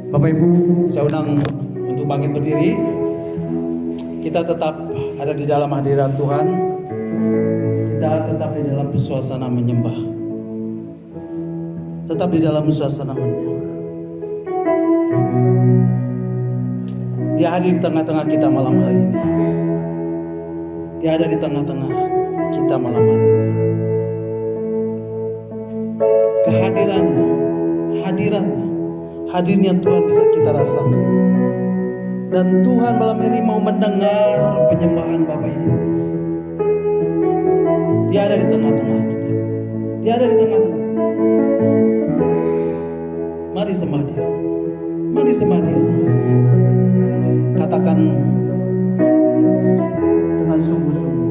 Bapak Ibu, saya undang untuk bangkit berdiri. Kita tetap ada di dalam hadirat Tuhan. Kita tetap di dalam suasana menyembah. Tetap di dalam suasana menyembah. Dia hadir di tengah-tengah kita malam hari ini. Dia ada di tengah-tengah kita malam hari ini. Kehadirannya, hadirannya, hadirnya Tuhan bisa kita rasakan. Dan Tuhan malam ini mau mendengar penyembahan Bapak Ibu. Dia ada di tengah-tengah kita. Dia ada di tengah-tengah. Mari sembah Dia. Mari sembah Dia. Katakan dengan sungguh-sungguh.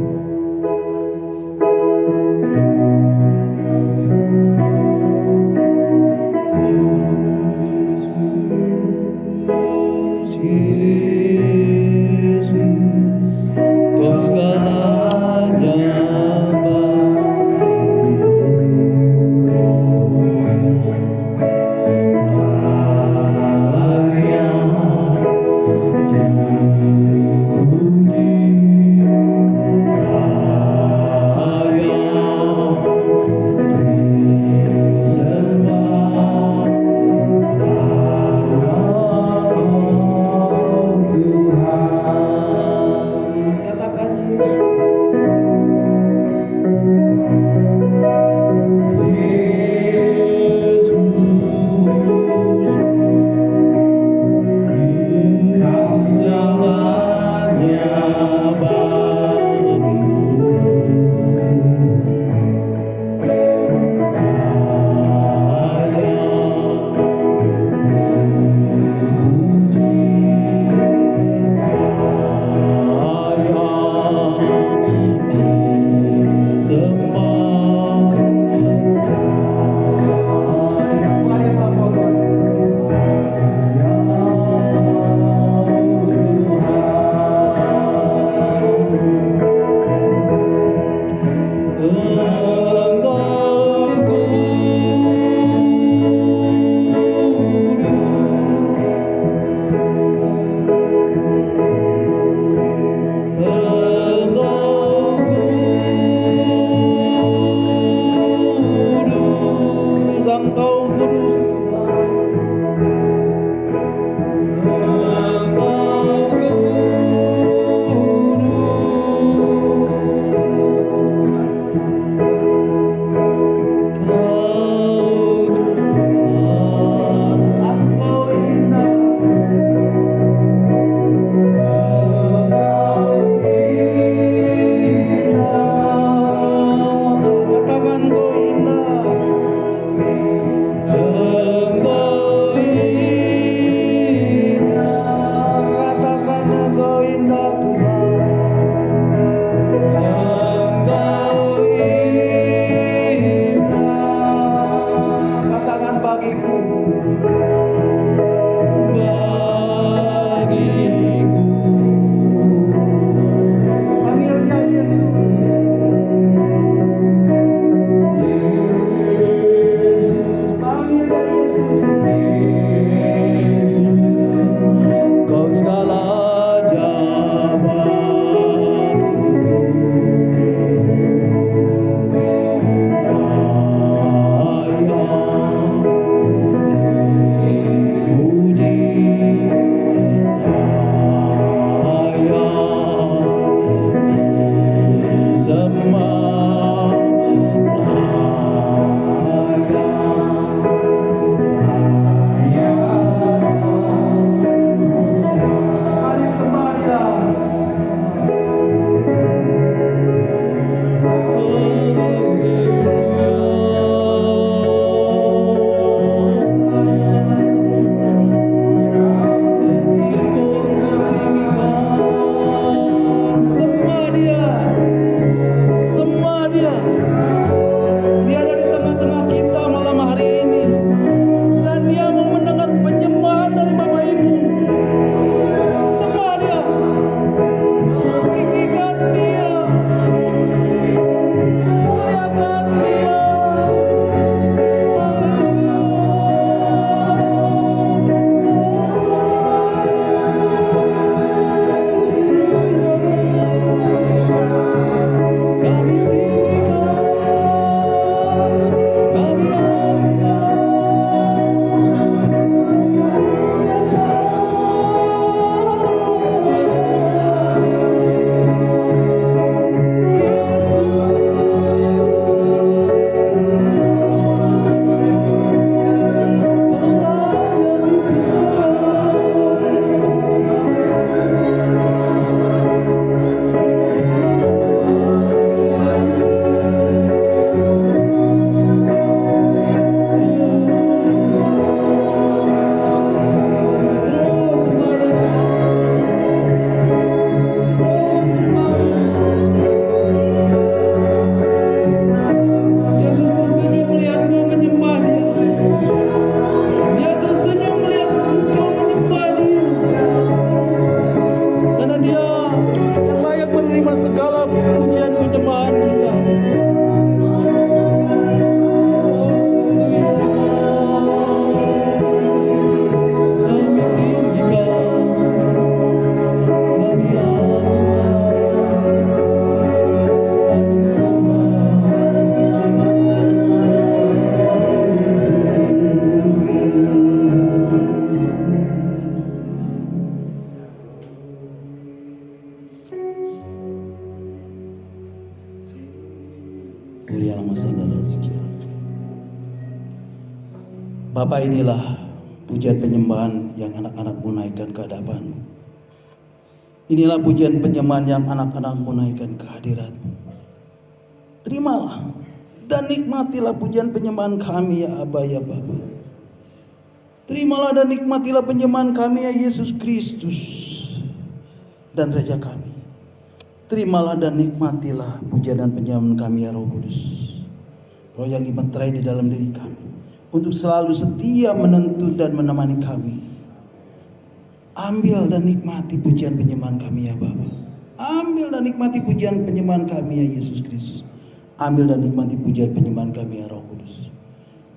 Bapa, inilah pujian penyembahan yang anak-anak-Mu naikkan ke hadapan-Mu. Inilah pujian penyembahan yang anak-anak-Mu naikkan ke hadirat-Mu. Terimalah dan nikmatilah pujian penyembahan kami ya Aba ya Bapa. Terimalah dan nikmatilah penyembahan kami ya Yesus Kristus dan Raja kami. Terimalah dan nikmatilah pujian dan penyembahan kami ya Roh Kudus. Roh yang dimeterai di dalam diri kami, untuk selalu setia menuntun dan menemani kami. Ambil dan nikmati pujian penyembahan kami ya Bapa. Ambil dan nikmati pujian penyembahan kami ya Yesus Kristus. Ambil dan nikmati pujian penyembahan kami ya Roh Kudus.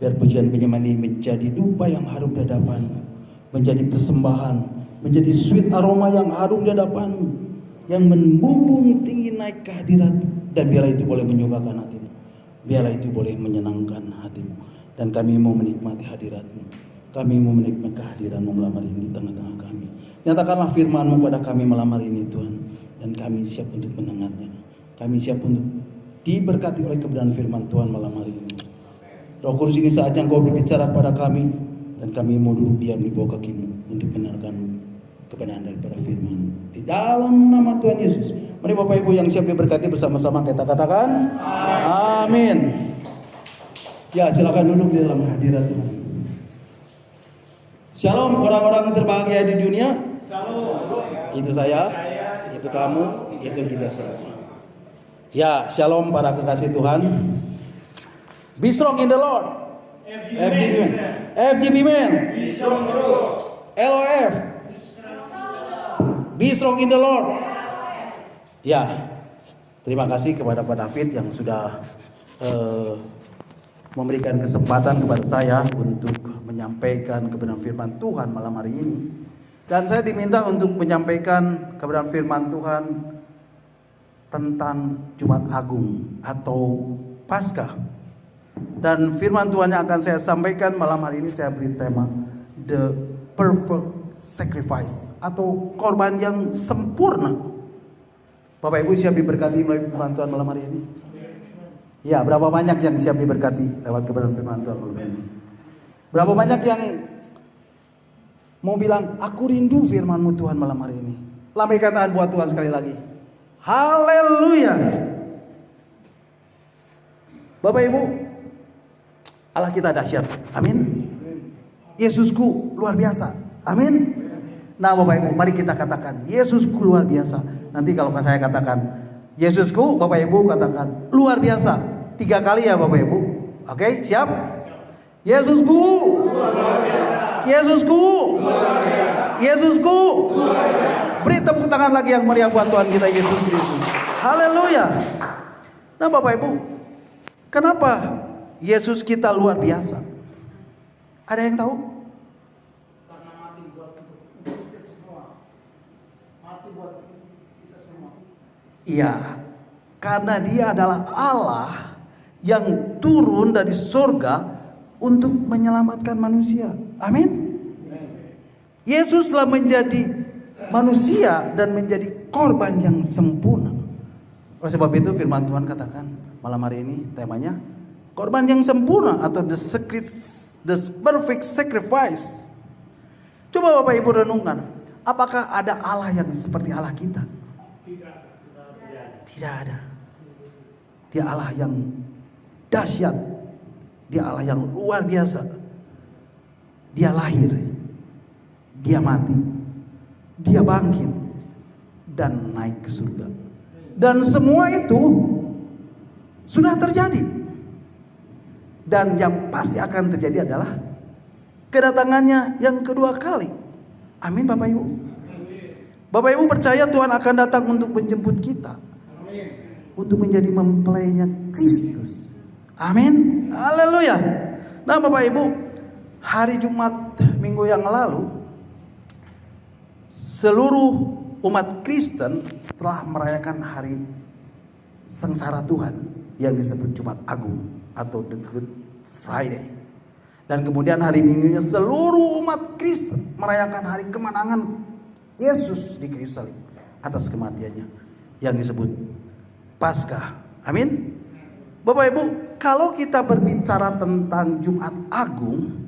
Biar pujian penyembahan ini menjadi dupa yang harum di hadapan-Mu, menjadi persembahan, menjadi sweet aroma yang harum di hadapan-Mu, yang membumbung tinggi naik ke hadirat-Mu. Dan biarlah itu boleh menyukakan hati-Mu, biarlah itu boleh menyenangkan hati-Mu. Dan kami mau menikmati hadirat-Mu, kami mau menikmati kehadiran-Mu malam hari ini di tengah-tengah kami. Nyatakanlah firman-Mu pada kami malam hari ini Tuhan, dan kami siap untuk mendengarnya. Kami siap untuk diberkati oleh kebenaran firman Tuhan malam hari ini. Roh Kudus, ini saatnya Engkau berbicara kepada kami, dan kami mau duduk diam di bawah kaki-Mu untuk mendengarkan kebenaran daripada firman. Di dalam nama Tuhan Yesus. Mari Bapak Ibu yang siap diberkati bersama-sama kita katakan amin. Ya, silakan duduk di dalam hadirat Tuhan. Shalom orang-orang terbahagia di dunia. Shalom. Itu saya, itu kamu, itu kita semua. Ya, shalom para kekasih Tuhan. Be strong in the Lord. FGB man. LOF. Be strong in the Lord. Ya, terima kasih kepada Pak David yang sudah memberikan kesempatan kepada saya untuk menyampaikan kebenaran firman Tuhan malam hari ini. Dan saya diminta untuk menyampaikan kebenaran firman Tuhan tentang Jumat Agung atau Paskah. Dan firman Tuhan yang akan saya sampaikan malam hari ini saya beri tema The Perfect Sacrifice atau korban yang sempurna. Bapak Ibu siap diberkati melalui firman Tuhan malam hari ini? Ya, berapa banyak yang siap diberkati lewat kebenaran firman Tuhan malam ini? Berapa banyak yang mau bilang, aku rindu firman-Mu Tuhan malam hari ini? Lambaikan tangan buat Tuhan sekali lagi. Haleluya. Bapak Ibu, Allah kita dahsyat. Amin. Yesusku luar biasa. Amin. Nah Bapak Ibu, mari kita katakan Yesusku luar biasa. Nanti kalau saya katakan Yesusku, Bapak Ibu katakan luar biasa 3 kali ya Bapak Ibu. Oke, siap? Yesusku luar biasa. Yesusku luar biasa. Yesusku luar biasa. Beri tepuk tangan lagi yang meriah buat Tuhan kita Yesus Kristus. Haleluya. Nah Bapak Ibu, kenapa Yesus kita luar biasa? Ada yang tahu? Karena mati buat kita semua. Mati buat kita semua. Iya, karena Dia adalah Allah yang turun dari surga untuk menyelamatkan manusia. Amin. Yesus telah menjadi manusia dan menjadi korban yang sempurna. Oleh sebab itu firman Tuhan katakan malam hari ini temanya korban yang sempurna atau the perfect sacrifice. Coba Bapak Ibu renungkan, apakah ada Allah yang seperti Allah kita? Tidak ada. Dia Allah yang dahsyat. Dia Allah yang luar biasa. Dia lahir, Dia mati, Dia bangkit dan naik ke surga. Dan semua itu sudah terjadi. Dan yang pasti akan terjadi adalah kedatangannya yang kedua kali. Amin Bapak Ibu. Bapak Ibu percaya Tuhan akan datang untuk menjemput kita, untuk menjadi mempelainya Kristus. Amin. Haleluya. Nah Bapak Ibu, hari Jumat minggu yang lalu seluruh umat Kristen telah merayakan hari sengsara Tuhan yang disebut Jumat Agung atau the Good Friday. Dan kemudian hari Minggunya seluruh umat Kristen merayakan hari kemenangan Yesus di kayu salib atas kematiannya yang disebut Paskah. Amin. Bapak Ibu, kalau kita berbicara tentang Jumat Agung,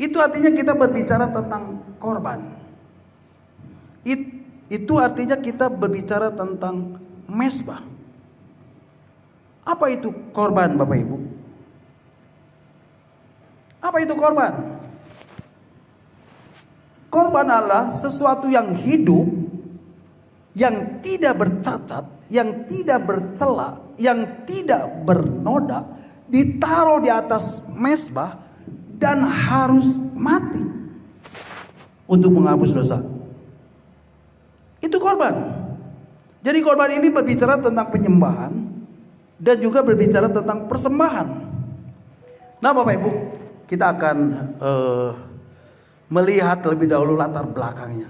Itu artinya kita berbicara tentang korban. Itu artinya kita berbicara tentang mezbah. Apa itu korban, Bapak Ibu? Apa itu korban? Korban adalah sesuatu yang hidup, yang tidak bercacat, yang tidak bercela, yang tidak bernoda, ditaruh di atas mezbah dan harus mati untuk menghapus dosa. Itu korban. Jadi korban ini berbicara tentang penyembahan dan juga berbicara tentang persembahan. Nah, Bapak Ibu, kita akan melihat terlebih dahulu latar belakangnya.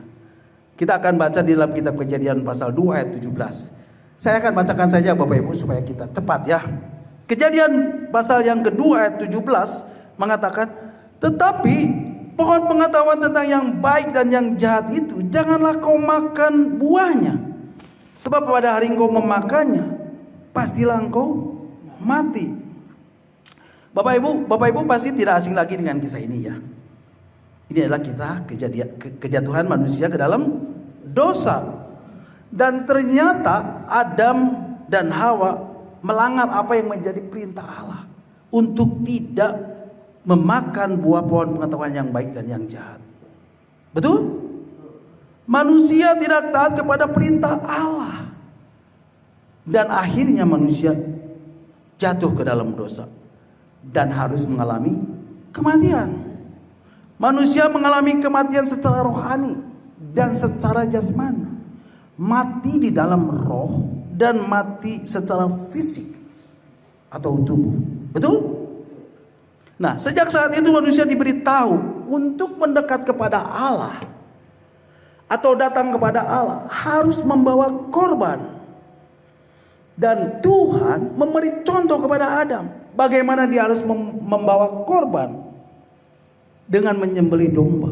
Kita akan baca di dalam kitab Kejadian pasal 2 ayat 17. Saya akan bacakan saja Bapak Ibu supaya kita cepat ya. Kejadian pasal yang kedua ayat 17 mengatakan, tetapi pohon pengetahuan tentang yang baik dan yang jahat itu janganlah kau makan buahnya, sebab pada hari engkau memakannya pastilah engkau mati. Bapak Ibu pasti tidak asing lagi dengan kisah ini ya. Ini adalah kejatuhan manusia ke dalam dosa. Dan ternyata Adam dan Hawa melanggar apa yang menjadi perintah Allah untuk tidak memakan buah pohon pengetahuan yang baik dan yang jahat. Betul? Manusia tidak taat kepada perintah Allah. Dan akhirnya manusia jatuh ke dalam dosa dan harus mengalami kematian. Manusia mengalami kematian secara rohani dan secara jasmani. Mati di dalam roh dan mati secara fisik atau tubuh. Betul? Nah, sejak saat itu manusia diberitahu untuk mendekat kepada Allah atau datang kepada Allah harus membawa korban. Dan Tuhan memberi contoh kepada Adam bagaimana dia harus membawa korban. Dengan menyembelih domba.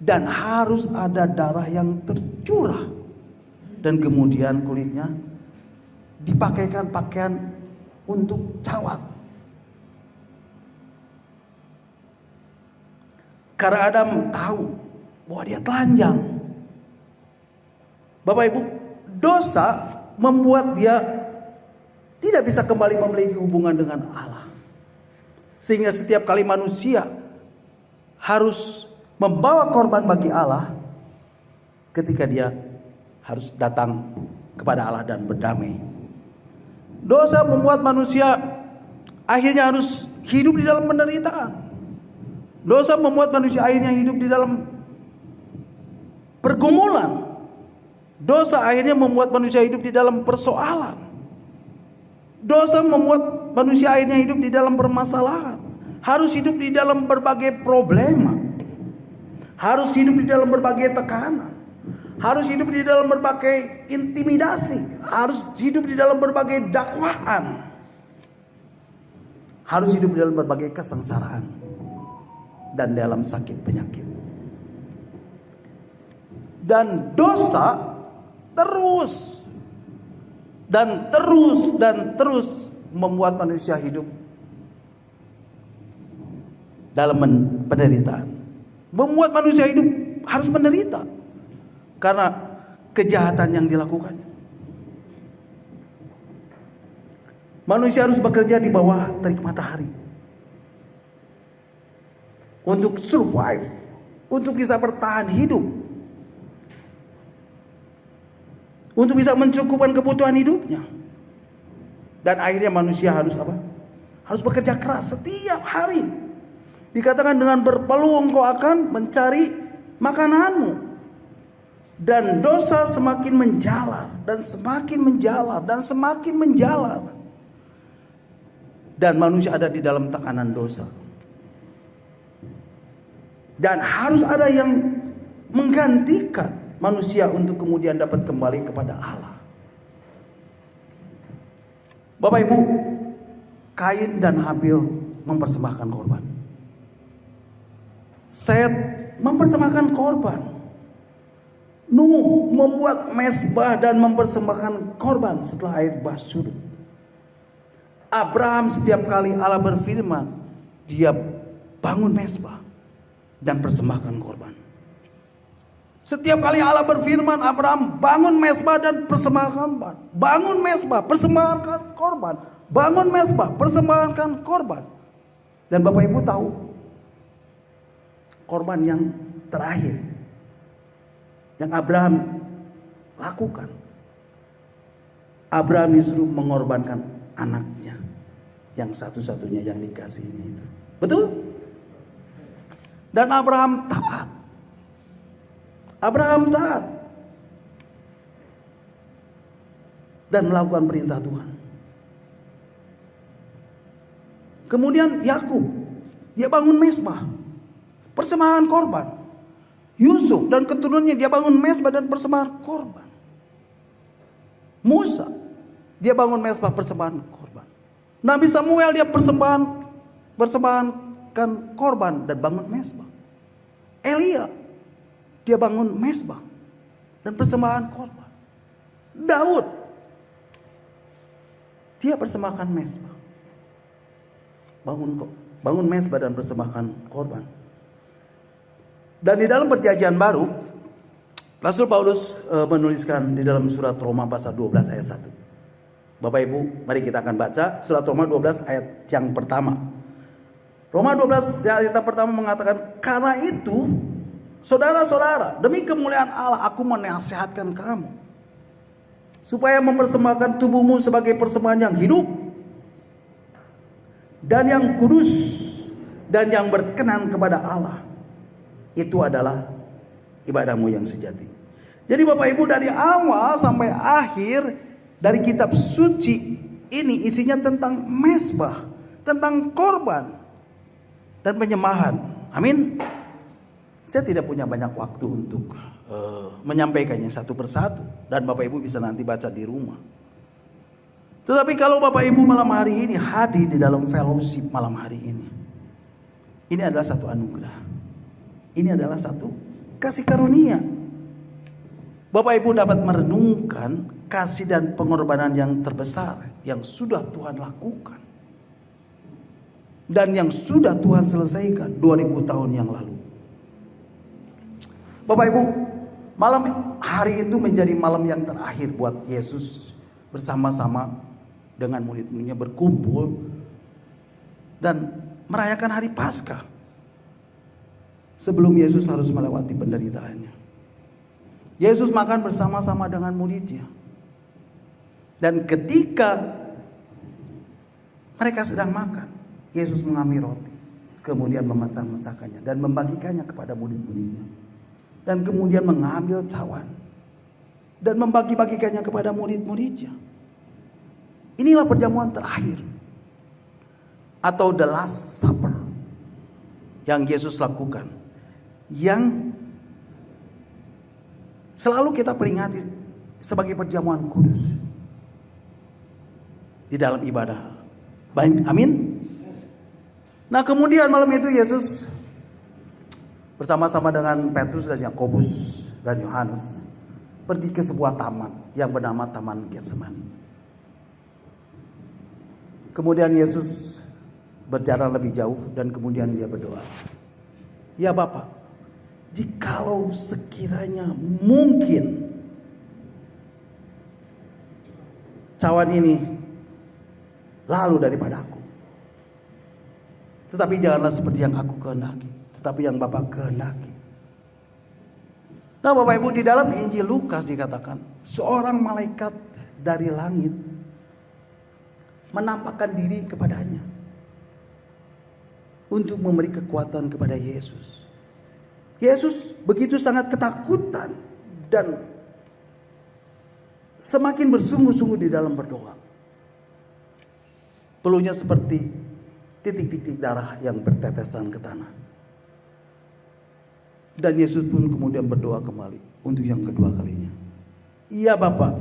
Dan harus ada darah yang tercurah. Dan kemudian kulitnya dipakaikan pakaian untuk cawat. Karena Adam tahu bahwa dia telanjang. Bapak Ibu, dosa membuat dia tidak bisa kembali memiliki hubungan dengan Allah. Sehingga setiap kali manusia harus membawa korban bagi Allah ketika dia harus datang kepada Allah dan berdamai. Dosa membuat manusia akhirnya harus hidup di dalam penderitaan. Dosa membuat manusia akhirnya hidup di dalam pergumulan. Dosa akhirnya membuat manusia hidup di dalam persoalan. Dosa membuat manusia akhirnya hidup di dalam permasalahan. Harus hidup di dalam berbagai problema. Harus hidup di dalam berbagai tekanan. Harus hidup di dalam berbagai intimidasi. Harus hidup di dalam berbagai dakwaan. Harus hidup di dalam berbagai kesengsaraan. Dan dalam sakit penyakit. Dan dosa terus. Dan terus membuat manusia hidup dalam penderitaan. Membuat manusia hidup harus menderita karena kejahatan yang dilakukan. Manusia harus bekerja di bawah terik matahari untuk survive, untuk bisa bertahan hidup, untuk bisa mencukupkan kebutuhan hidupnya. Dan akhirnya manusia harus apa? Harus bekerja keras setiap hari. Dikatakan dengan berpeluang kau akan mencari makananmu. Dan dosa semakin menjalar. Dan semakin menjalar. Dan semakin menjalar. Dan manusia ada di dalam tekanan dosa. Dan harus ada yang menggantikan manusia untuk kemudian dapat kembali kepada Allah. Bapak Ibu, Kain dan Habil mempersembahkan korban. Set mempersembahkan korban. Nuh membuat mezbah dan mempersembahkan korban setelah air bah surut. Abraham setiap kali Allah berfirman, dia bangun mezbah. dan persembahkan korban. Setiap kali Allah berfirman, Abraham bangun mezbah dan persembahkan korban. Bangun mezbah, persembahkan korban. Bangun mezbah, persembahkan korban. Dan Bapak Ibu tahu, korban yang terakhir yang Abraham lakukan, Abraham disuruh mengorbankan anaknya yang satu-satunya yang dikasihinya itu. Betul? Dan Abraham taat. Abraham taat dan melakukan perintah Tuhan. Kemudian Yakub, dia bangun mezbah, persembahan korban. Yusuf dan keturunannya dia bangun mezbah dan persembahan korban. Musa, dia bangun mezbah persembahan korban. Nabi Samuel dia persembahkan korban dan bangun mezbah. Elia, dia bangun mezbah dan persembahan korban. Daud, dia persembahkan mezbah, bangun mezbah dan persembahkan korban. Dan di dalam perjanjian baru, Rasul Paulus menuliskan di dalam surat Roma pasal 12 ayat 1. Bapak Ibu, mari kita akan baca surat Roma 12 ayat yang pertama. Roma 12 ayat yang pertama mengatakan, karena itu saudara-saudara, demi kemuliaan Allah aku menasihatkan kamu supaya mempersembahkan tubuhmu sebagai persembahan yang hidup dan yang kudus dan yang berkenan kepada Allah. Itu adalah ibadahmu yang sejati. Jadi Bapak Ibu, dari awal sampai akhir dari kitab suci ini isinya tentang mezbah, tentang korban dan penyembahan. Amin. Saya tidak punya banyak waktu untuk menyampaikannya satu persatu, dan Bapak Ibu bisa nanti baca di rumah. Tetapi kalau Bapak Ibu malam hari ini hadir di dalam fellowship malam hari ini adalah satu anugerah. Ini adalah satu kasih karunia. Bapak Ibu dapat merenungkan kasih dan pengorbanan yang terbesar yang sudah Tuhan lakukan dan yang sudah Tuhan selesaikan 2000 tahun yang lalu. Bapak Ibu, malam hari itu menjadi malam yang terakhir buat Yesus bersama-sama dengan murid-muridnya berkumpul dan merayakan hari Paskah sebelum Yesus harus melewati penderitaannya. Yesus makan bersama-sama dengan muridnya. Dan ketika mereka sedang makan, Yesus mengambil roti, kemudian memecah-mecahkannya dan membagikannya kepada murid-muridnya. Dan kemudian mengambil cawan dan membagi-bagikannya kepada murid-muridnya. Inilah perjamuan terakhir atau the last supper yang Yesus lakukan, yang selalu kita peringati sebagai perjamuan kudus di dalam ibadah. Baik, amin. Nah, kemudian malam itu Yesus bersama-sama dengan Petrus dan Yakobus dan Yohanes pergi ke sebuah taman yang bernama Taman Getsemani. Kemudian Yesus berjalan lebih jauh dan kemudian dia berdoa. Ya Bapa, jikalau sekiranya mungkin cawan ini lalu daripadaku, tetapi janganlah seperti yang aku kehendaki, tetapi yang Bapa kehendaki. Nah Bapak Ibu, di dalam Injil Lukas dikatakan seorang malaikat dari langit menampakkan diri kepadanya untuk memberi kekuatan kepada Yesus. Yesus begitu sangat ketakutan dan semakin bersungguh-sungguh di dalam berdoa. Peluhnya seperti titik-titik darah yang bertetesan ke tanah. Dan Yesus pun kemudian berdoa kembali untuk yang kedua kalinya. Iya Bapa,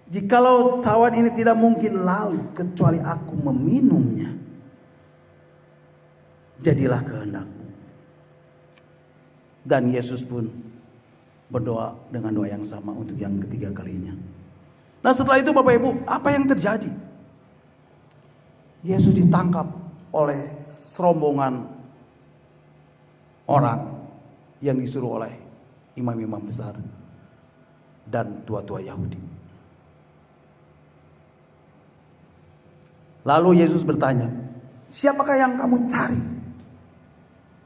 jikalau cawan ini tidak mungkin lalu kecuali aku meminumnya, jadilah kehendak-Mu. Dan Yesus pun berdoa dengan doa yang sama untuk yang ketiga kalinya. Nah setelah itu Bapak Ibu, apa yang terjadi? Yesus ditangkap oleh serombongan orang yang disuruh oleh imam-imam besar dan tua-tua Yahudi. Lalu Yesus bertanya, siapakah yang kamu cari?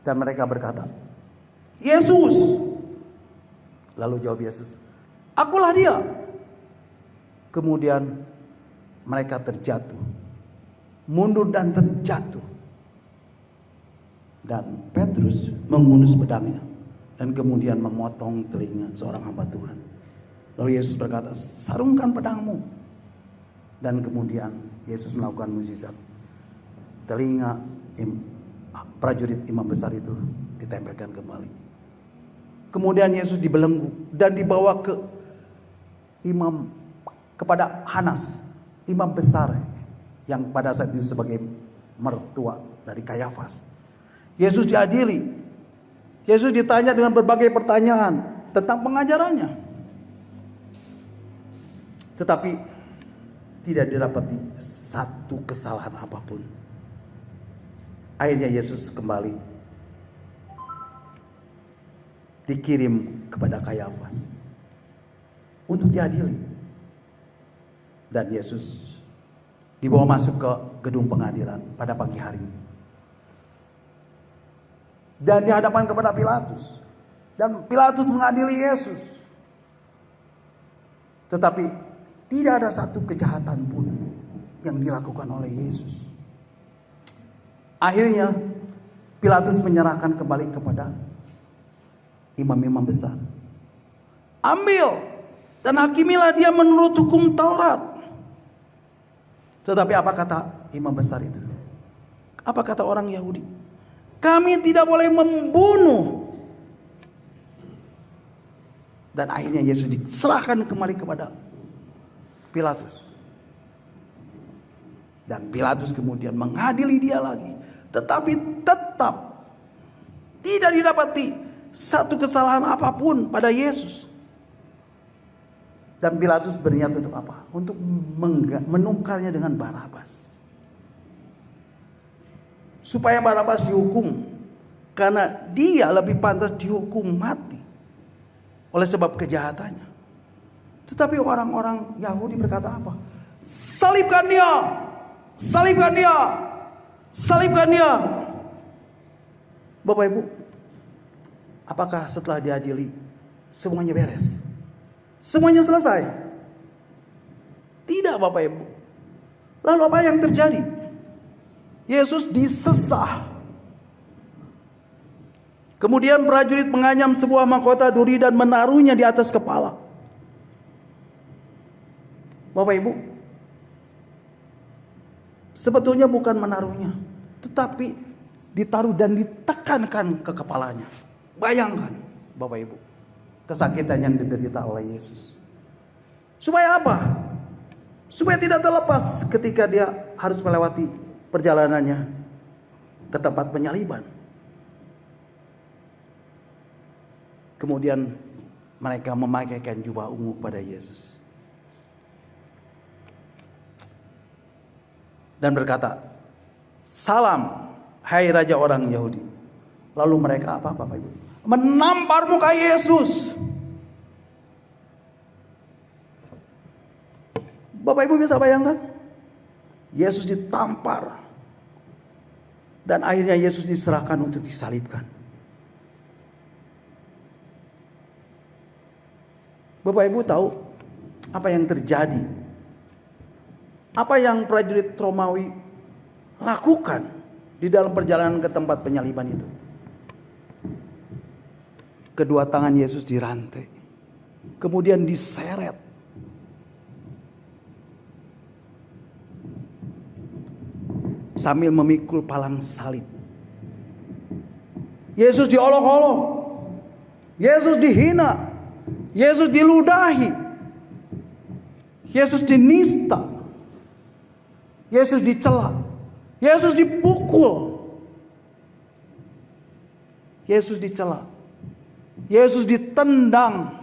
Dan mereka berkata, Yesus. Lalu jawab Yesus, akulah dia. Kemudian mereka terjatuh, mundur dan terjatuh. Dan Petrus mengunus pedangnya dan kemudian memotong telinga seorang hamba Tuhan. Lalu Yesus berkata, sarungkan pedangmu. Dan kemudian Yesus melakukan mukjizat. Telinga prajurit imam besar itu ditempelkan kembali. Kemudian Yesus dibelenggu dan dibawa kepada Hanas, imam besar yang pada saat itu sebagai mertua dari Kayafas. Yesus diadili. Yesus ditanya dengan berbagai pertanyaan tentang pengajarannya. Tetapi tidak didapati satu kesalahan apapun. Akhirnya Yesus kembali dikirim kepada Kayafas untuk diadili. Dan Yesus dibawa masuk ke gedung pengadilan pada pagi hari. Dan dihadapan kepada Pilatus. Dan Pilatus mengadili Yesus. Tetapi tidak ada satu kejahatan pun yang dilakukan oleh Yesus. Akhirnya Pilatus menyerahkan kembali kepada imam-imam besar. Ambil dan hakimilah dia menurut hukum Taurat. Tetapi apa kata imam besar itu? Apa kata orang Yahudi? Kami tidak boleh membunuh. Dan akhirnya Yesus diserahkan kembali kepada Pilatus. Dan Pilatus kemudian mengadili dia lagi. Tetapi tetap tidak didapati satu kesalahan apapun pada Yesus. Dan Pilatus berniat untuk apa? Untuk menukarnya dengan Barabas. Supaya Barabas dihukum. Karena dia lebih pantas dihukum mati. Oleh sebab kejahatannya. Tetapi orang-orang Yahudi berkata apa? Salibkan dia! Salibkan dia! Salibkan dia! Bapak Ibu, apakah setelah diadili semuanya beres? Semuanya selesai? Tidak Bapak Ibu. Lalu apa yang terjadi? Yesus disesah. Kemudian prajurit menganyam sebuah mahkota duri dan menaruhnya di atas kepala. Bapak Ibu, sebetulnya bukan menaruhnya, tetapi ditaruh dan ditekankan ke kepalanya. Bayangkan Bapak Ibu, kesakitan yang diderita oleh Yesus. Supaya apa? Supaya tidak terlepas ketika dia harus melewati perjalanannya ke tempat penyaliban. Kemudian mereka memakaikan jubah ungu pada Yesus. Dan berkata, salam hai Raja orang Yahudi. Lalu mereka apa Bapak Ibu? Menampar muka Yesus. Bapak Ibu bisa bayangkan? Yesus ditampar. Dan akhirnya Yesus diserahkan untuk disalibkan. Bapak Ibu tahu apa yang terjadi? Apa yang prajurit Romawi lakukan di dalam perjalanan ke tempat penyaliban itu? Kedua tangan Yesus dirantai, kemudian diseret. Sambil memikul palang salib. Yesus diolok-olok. Yesus dihina. Yesus diludahi. Yesus dinista. Yesus dicela. Yesus dipukul. Yesus dicela. Yesus ditendang.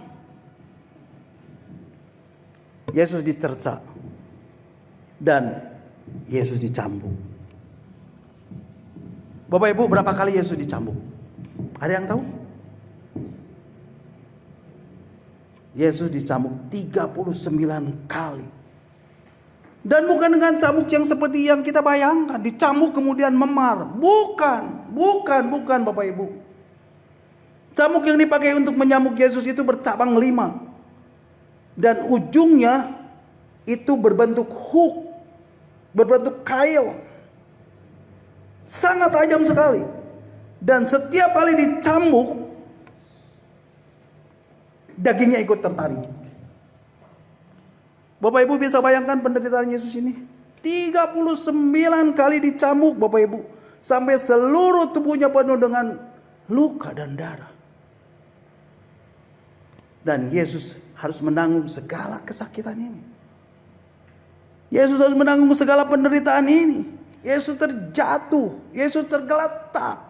Yesus dicerca. Dan Yesus dicambuk. Bapak Ibu, berapa kali Yesus dicambuk? Ada yang tahu? Yesus dicambuk 39 kali. Dan bukan dengan cambuk yang seperti yang kita bayangkan, dicambuk kemudian memar. Bukan Bapak Ibu. Cambuk yang dipakai untuk menyambuk Yesus itu bercabang 5. Dan ujungnya itu berbentuk hook, berbentuk kail. Sangat tajam sekali. Dan setiap kali dicambuk, dagingnya ikut tertarik. Bapak Ibu bisa bayangkan penderitaan Yesus ini. 39 kali dicambuk Bapak Ibu. Sampai seluruh tubuhnya penuh dengan luka dan darah. Dan Yesus harus menanggung segala kesakitan ini. Yesus harus menanggung segala penderitaan ini. Yesus terjatuh. Yesus tergeletak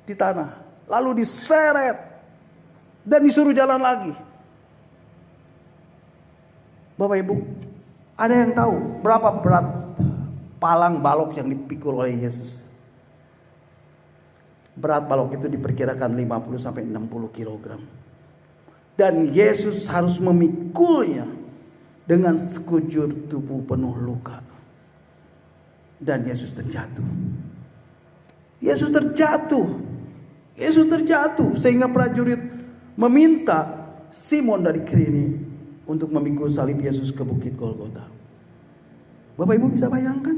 di tanah. Lalu diseret. Dan disuruh jalan lagi. Bapak Ibu, ada yang tahu berapa berat palang balok yang dipikul oleh Yesus? Berat balok itu diperkirakan 50-60 kg. Dan Yesus harus memikulnya dengan sekujur tubuh penuh luka. Dan Yesus terjatuh. Yesus terjatuh sehingga prajurit meminta Simon dari Kirene untuk memikul salib Yesus ke Bukit Golgota. Bapak Ibu bisa bayangkan?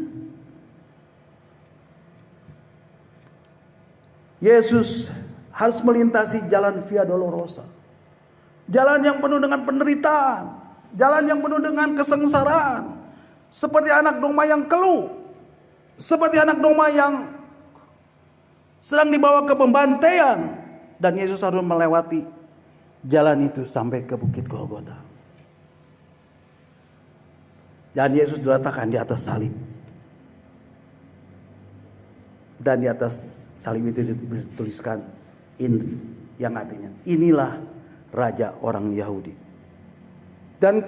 Yesus harus melintasi jalan Via Dolorosa. Jalan yang penuh dengan penderitaan. Jalan yang penuh dengan kesengsaraan. Seperti anak domba yang keluh. Seperti anak domba yang sedang dibawa ke pembantaian. Dan Yesus harus melewati jalan itu sampai ke Bukit Golgota. Dan Yesus diletakkan di atas salib. Dan di atas salib itu dituliskan Inri, yang artinya inilah Raja orang Yahudi. Dan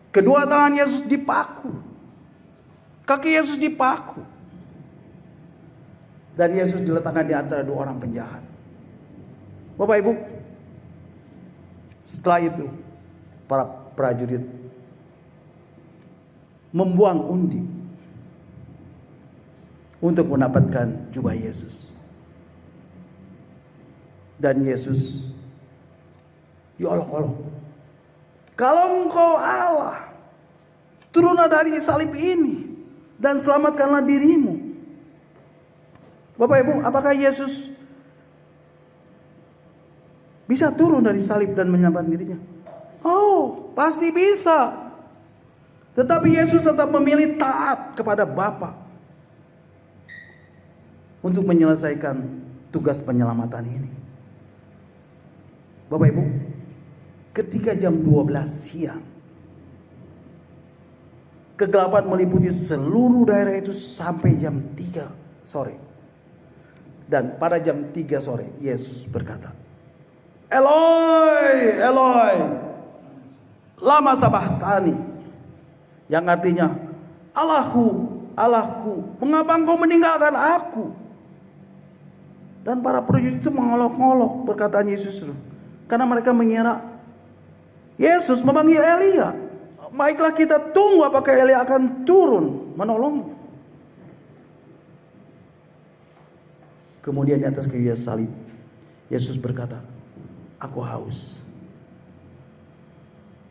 kedua tangan Yesus dipaku. Kaki Yesus dipaku. Dan Yesus diletakkan di antara 2 orang penjahat. Bapak Ibu, setelah itu para prajurit membuang undi untuk mendapatkan jubah Yesus. Dan Yesus diolok-olok. Kalau engkau Allah, turunlah dari salib ini dan selamatkanlah dirimu. Bapak Ibu, apakah Yesus bisa turun dari salib dan menyelamatkan dirinya? Oh, pasti bisa. Tetapi Yesus tetap memilih taat kepada Bapa untuk menyelesaikan tugas penyelamatan ini. Bapak Ibu, ketika jam 12 siang, kegelapan meliputi seluruh daerah itu sampai jam 3 sore. Dan pada jam 3 sore Yesus berkata, Eloi, Eloi, lama sabachthani. Yang artinya, Allahku, Allahku, mengapa engkau meninggalkan aku? Dan para prajurit itu mengolok-olok perkataan Yesus. Karena mereka mengira Yesus memanggil Elia. Baiklah kita tunggu apakah Elia akan turun menolong. Kemudian di atas kayu salib, Yesus berkata, aku haus.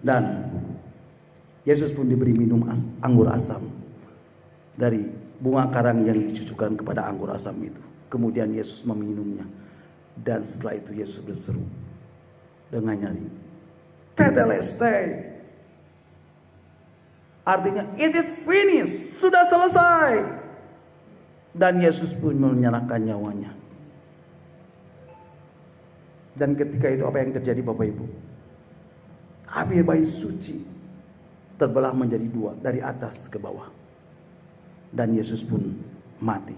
Dan Yesus pun diberi minum anggur asam dari bunga karang yang dicucukkan kepada anggur asam itu. Kemudian Yesus meminumnya. Dan setelah itu Yesus berseru dengan nyaring, Tetelestai. Artinya, it is finished. Sudah selesai. Dan Yesus pun menyerahkan nyawanya. Dan ketika itu apa yang terjadi Bapak Ibu? Air bayi suci terbelah menjadi 2 dari atas ke bawah. Dan Yesus pun mati.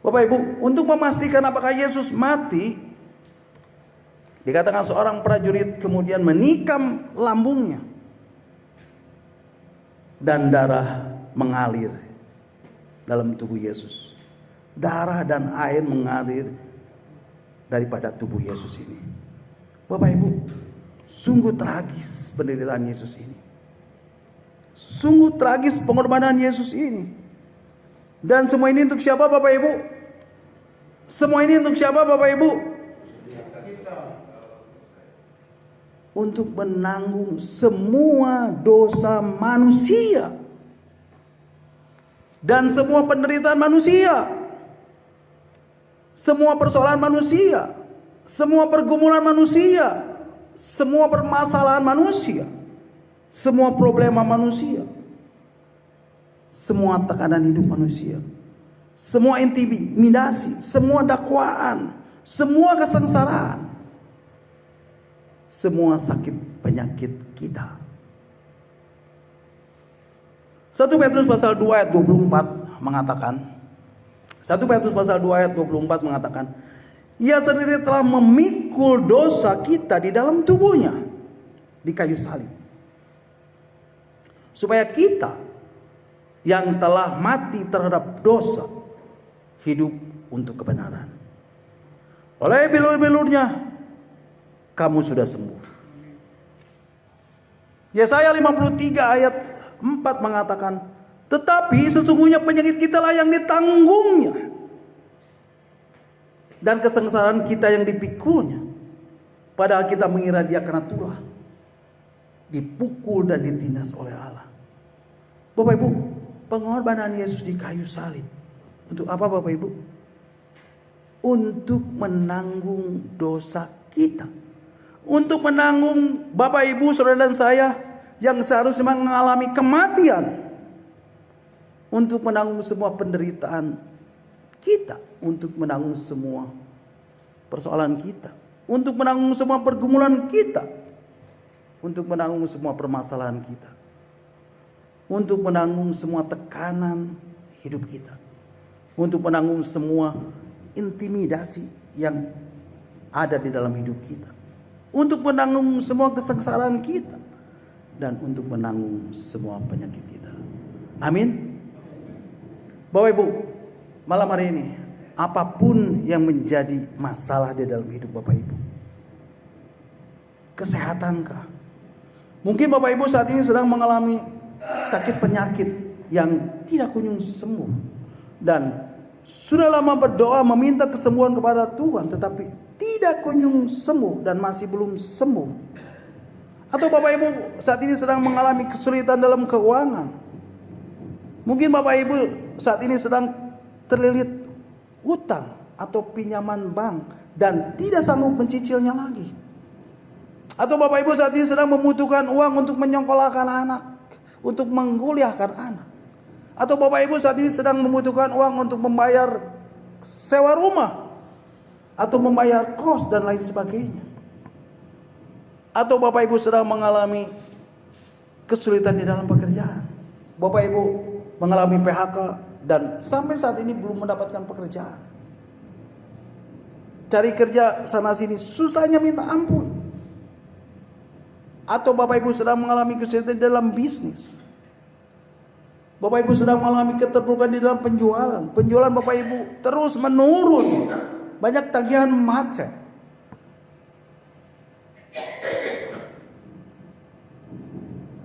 Bapak Ibu, untuk memastikan apakah Yesus mati, dikatakan seorang prajurit kemudian menikam lambungnya. Dan darah mengalir dalam tubuh Yesus. darah dan air mengalir daripada tubuh Yesus ini. Bapak Ibu, sungguh tragis penderitaan Yesus ini. Sungguh tragis pengorbanan Yesus ini. Dan semua ini untuk siapa Bapak Ibu? Semua ini untuk siapa Bapak Ibu? Untuk menanggung semua dosa manusia. Dan semua penderitaan manusia. Semua persoalan manusia. Semua pergumulan manusia. Semua permasalahan manusia. Semua problema manusia. Semua tekanan hidup manusia. Semua intimidasi. Semua dakwaan. Semua kesengsaraan. Semua sakit penyakit kita. 1 Petrus pasal 2 ayat 24 mengatakan, 1 Petrus pasal 2 ayat 24 mengatakan, Ia sendiri telah memikul dosa kita di dalam tubuhnya di kayu salib, supaya kita yang telah mati terhadap dosa hidup untuk kebenaran. Oleh bilur-bilurnya kamu sudah sembuh. Yesaya 53 ayat 4 mengatakan, tetapi sesungguhnya penyakit kita lah yang ditanggungnya, dan kesengsaraan kita yang dipikulnya. Padahal kita mengira dia kena tulah, dipukul dan ditindas oleh Allah. Bapak Ibu, pengorbanan Yesus di kayu salib untuk apa Bapak Ibu? Untuk menanggung dosa kita. Untuk menanggung Bapak Ibu, saudara dan saya yang seharusnya mengalami kematian. Untuk menanggung semua penderitaan kita, untuk menanggung semua persoalan kita, untuk menanggung semua pergumulan kita, untuk menanggung semua permasalahan kita, untuk menanggung semua tekanan hidup kita, untuk menanggung semua intimidasi yang ada di dalam hidup kita, untuk menanggung semua kesengsaraan kita, dan untuk menanggung semua penyakit kita. Amin. Bapak Ibu, malam hari ini, apapun yang menjadi masalah di dalam hidup Bapak Ibu, kesehatankah? Mungkin Bapak Ibu saat ini sedang mengalami sakit penyakit yang tidak kunjung sembuh, dan sudah lama berdoa meminta kesembuhan kepada Tuhan, tetapi tidak kunjung sembuh dan masih belum sembuh. Atau Bapak Ibu saat ini sedang mengalami kesulitan dalam keuangan. Mungkin Bapak Ibu saat ini sedang terlilit utang atau pinjaman bank dan tidak sanggup mencicilnya lagi. Atau Bapak Ibu saat ini sedang membutuhkan uang untuk menyekolahkan anak, untuk mengkuliahkan anak. Atau Bapak Ibu saat ini sedang membutuhkan uang untuk membayar sewa rumah, atau membayar kos dan lain sebagainya. Atau Bapak Ibu sedang mengalami kesulitan di dalam pekerjaan. Bapak Ibu mengalami PHK dan sampai saat ini belum mendapatkan pekerjaan. Cari kerja sana sini susahnya minta ampun. Atau Bapak Ibu sedang mengalami kesulitan dalam bisnis. Bapak Ibu sedang mengalami keterpurukan di dalam penjualan. Penjualan Bapak Ibu terus menurun. Banyak tagihan macet.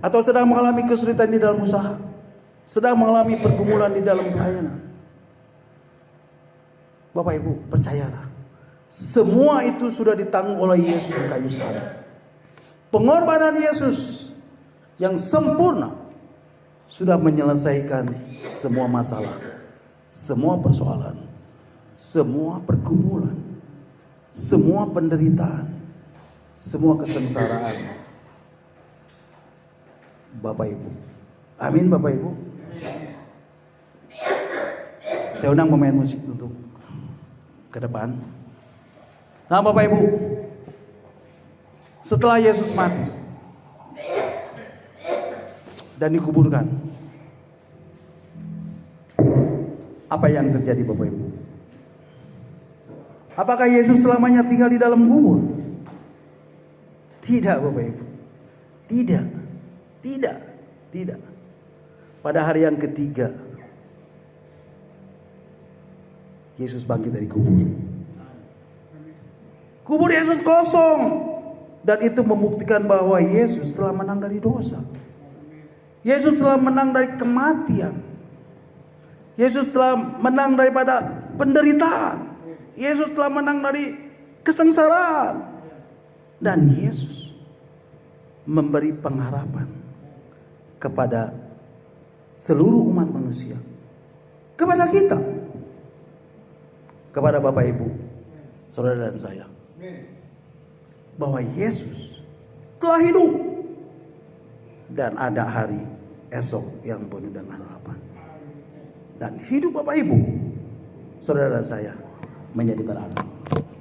Atau sedang mengalami kesulitan di dalam usaha, sedang mengalami pergumulan di dalam pelayanan. Bapak Ibu, percayalah, semua itu sudah ditanggung oleh Yesus di kayu salib. Pengorbanan Yesus yang sempurna sudah menyelesaikan semua masalah, semua persoalan, semua pergumulan, semua penderitaan, semua kesengsaraan. Bapak Ibu, amin Bapak Ibu. Saya undang pemain musik untuk ke depan. Nah Bapak Ibu, setelah Yesus mati dan dikuburkan, apa yang terjadi Bapak Ibu? Apakah Yesus selamanya tinggal di dalam kubur? Tidak Bapak Ibu, tidak. Tidak. Pada hari yang ketiga Yesus bangkit dari kubur. Kubur Yesus kosong. Dan itu membuktikan bahwa Yesus telah menang dari dosa. Yesus telah menang dari kematian. Yesus telah menang daripada penderitaan. Yesus telah menang dari kesengsaraan. Dan Yesus memberi pengharapan kepada seluruh umat manusia. Kepada kita. Kepada Bapak Ibu, saudara dan saya. Bahwa Yesus telah hidup. Dan ada hari esok yang penuh dengan harapan. Dan hidup Bapak Ibu, saudara dan saya, menjadi berarti.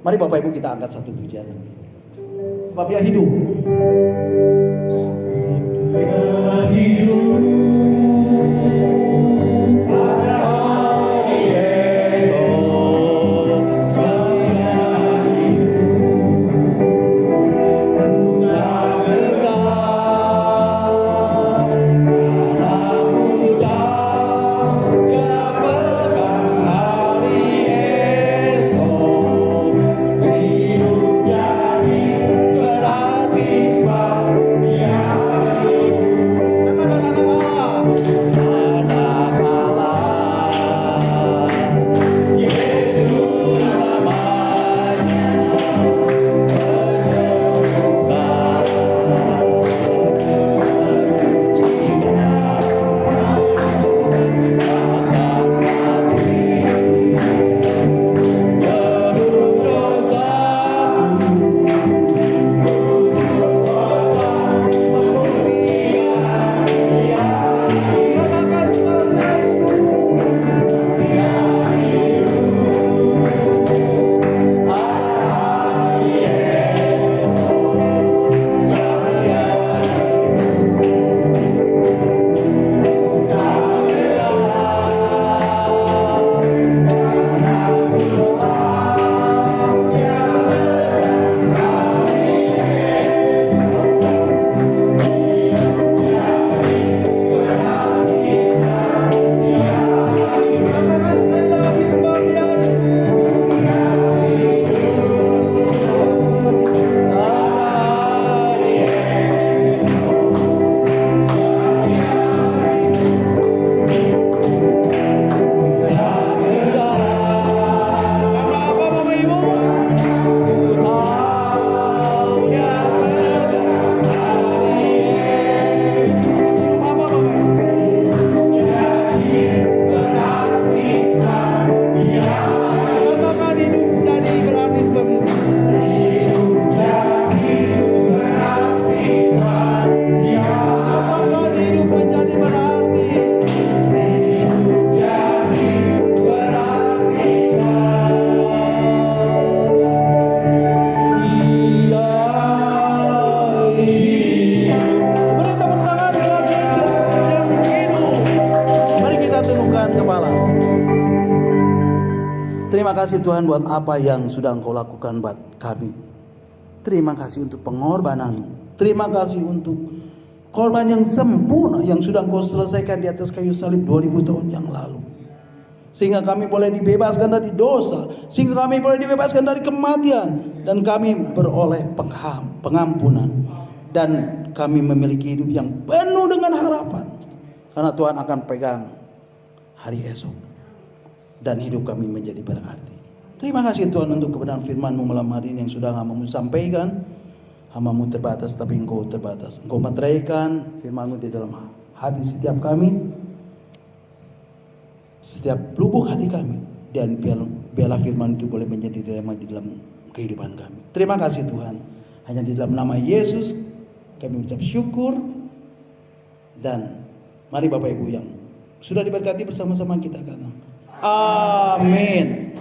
Mari Bapak Ibu kita angkat satu pujian lagi. Sebab Dia hidup. Dia hidup. Terima kasih Tuhan buat apa yang sudah Engkau lakukan buat kami. Terima kasih untuk pengorbanan. Terima kasih untuk korban yang sempurna yang sudah Engkau selesaikan di atas kayu salib 2000 tahun yang lalu. Sehingga kami boleh dibebaskan dari dosa. Sehingga kami boleh dibebaskan dari kematian. Dan kami beroleh pengampunan. Dan kami memiliki hidup yang penuh dengan harapan. Karena Tuhan akan pegang hari esok. Dan hidup kami menjadi berarti. Terima kasih Tuhan untuk kebenaran firman-Mu malam hari ini yang sudah Hamba-Mu sampaikan. Hamba-Mu terbatas tapi Engkau terbatas. Engkau meteraikan firman-Mu di dalam hati setiap kami. Setiap lubuk hati kami. Dan biarlah firman itu boleh menjadi rema di dalam kehidupan kami. Terima kasih Tuhan. Hanya di dalam nama Yesus kami mengucap syukur. Dan mari Bapak Ibu yang sudah diberkati bersama-sama kita kata. Amin.